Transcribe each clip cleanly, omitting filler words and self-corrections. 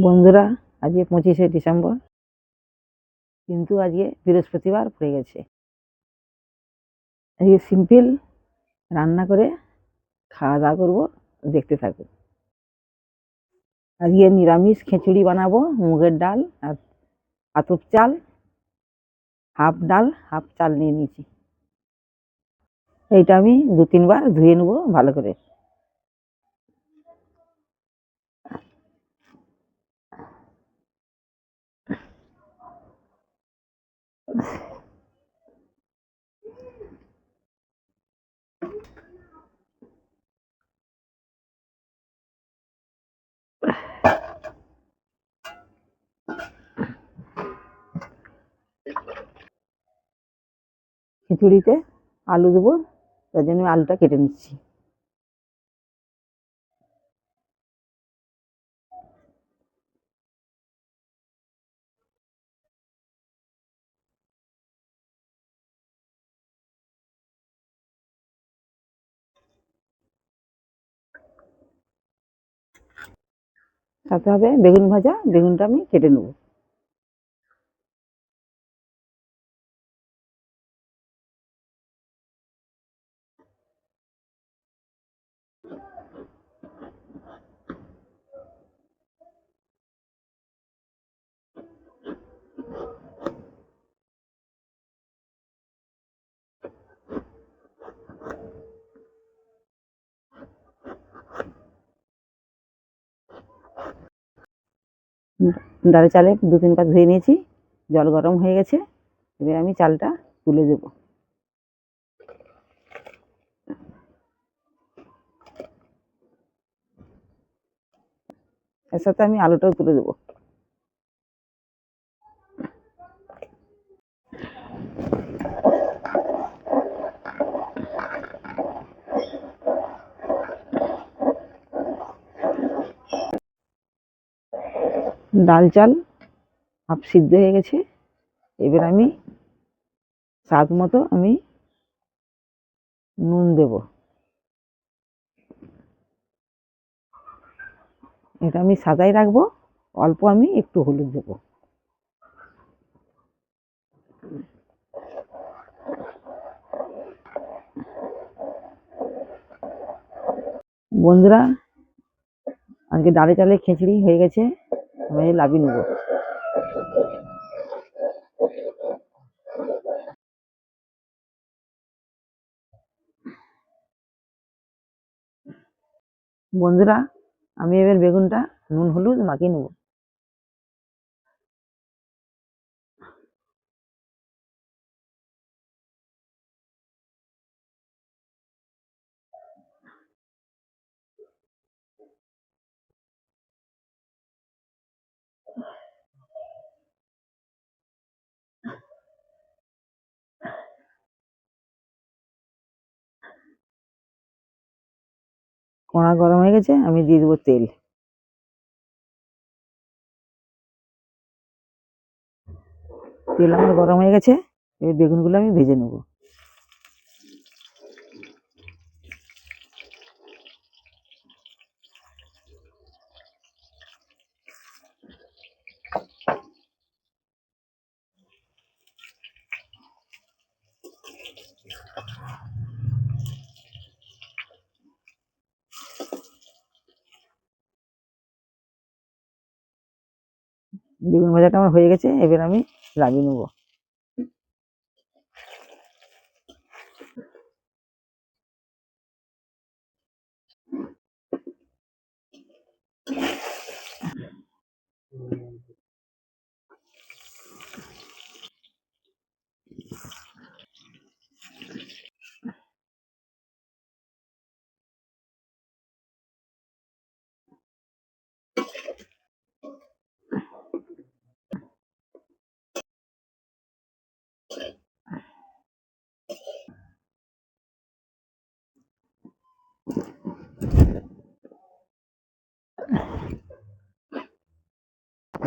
বন্ধুরা, আজকে 25শে ডিসেম্বর, কিন্তু আজকে বৃহস্পতিবার পড়ে গেছে। আজকে সিম্পল রান্না করে খাওয়া দাওয়া করবো, দেখতে থাকুন। আজকে নিরামিষ খিচুড়ি বানাবো, মুগের ডাল আর আতপ চাল, হাফ ডাল হাফ চাল নিয়ে নিয়েছি। এইটা আমি 2-3 বার ধুয়ে নেবো ভালো করে। খিচুড়িতে আলু দেবো, তার জন্য আলুটা কেটে নিচ্ছি। সাথে হবে বেগুন ভাজা, বেগুনটা আমি কেটে নেবো। ডালে চালে 2-3 বার ধুয়ে নিয়েছি, জল গরম হয়ে গেছে। এবার আমি চালটা তুলে দেবো। এর সাথে আমি আলুটাও তুলে দেবো। ডাল চাল হাফ সিদ্ধ হয়ে গেছে। এবার আমি স্বাদ মতো আমি নুন দেব। এটা আমি সাদাই রাখবো, অল্প আমি একটু হলুদ দেবো। বন্ধুরা, আজকে ডালে চালে খিচুড়ি হয়ে গেছে, আমি লাবিয়ে নেবো। বন্ধুরা, আমি এবার বেগুনটা নুন হলুদ মাখিয়ে নেবো। কড়া গরম হয়ে গেছে, আমি দিয়ে দেবো তেল। তেল আমার গরম হয়ে গেছে, এবার বেগুনগুলো আমি ভেজে নেবো। বেগুন ভাজাটা আমার হয়ে গেছে, এবার আমি নামিয়ে নেবো।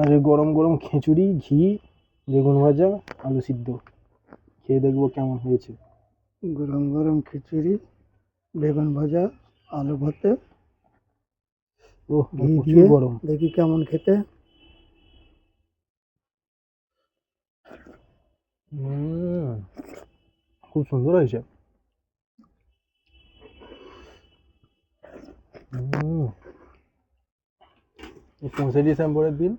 আর গরম গরম খিচুড়ি, ঘি, বেগুন ভাজা, আলু সিদ্ধ খেয়ে দেখবো কেমন হয়েছে। গরম গরম খিচুড়ি, বেগুন ভাজা, আলু ভাতে, ও ঘি প্রচুর দিয়ে গরম। দেখি কেমন খেতে। খুব সুন্দর হয়েছে। এই 25 ডিসেম্বরের দিন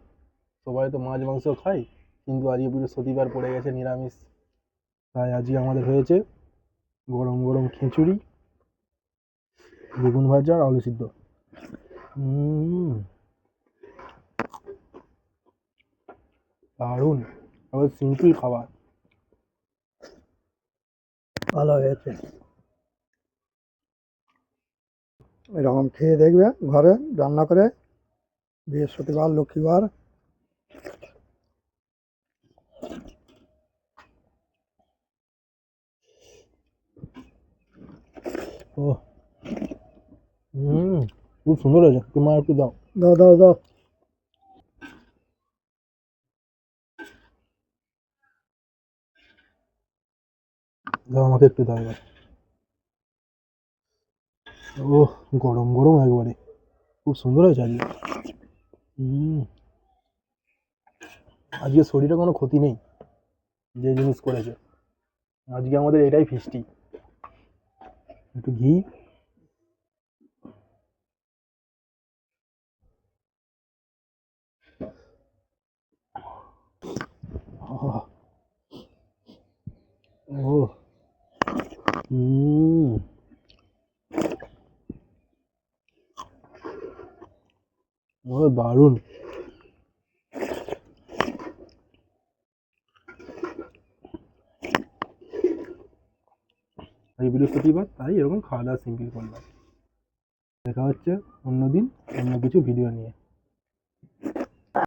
সবাই তো মাছ মাংস খায়, কিন্তু আজকে বৃহস্পতিবার পড়ে গেছে নিরামিষ, তাই আজকে আমাদের হয়েছে গরম গরম খিচুড়ি, বেগুন ভাজা আর আলু সিদ্ধ। দারুণ, আবার সিম্পল খাবার। ভালো হয়েছে। এরকম খেয়ে দেখবে ঘরে রান্না করে, বৃহস্পতিবার লক্ষ্মীবার। ও খুব সুন্দর হয়েছে, তোমার একটু দাও। দাও দাও দাও। দাও আমাকে একটু দাও এবার। ও গরম গরম একবারে, খুব সুন্দর হয়েছে আজকে। আজকে শরীরে কোনো ক্ষতি নেই, যে জিনিস করেছে। আজকে আমাদের এটাই ফিস্টি। একটু ঘি, আহ, ও ও দারুণ। এই বৃহস্পতিবার তাই এরকম খাওয়া দাওয়া সিম্পল করলাম। দেখা হচ্ছে অন্যদিন অন্য কিছু ভিডিও নিয়ে।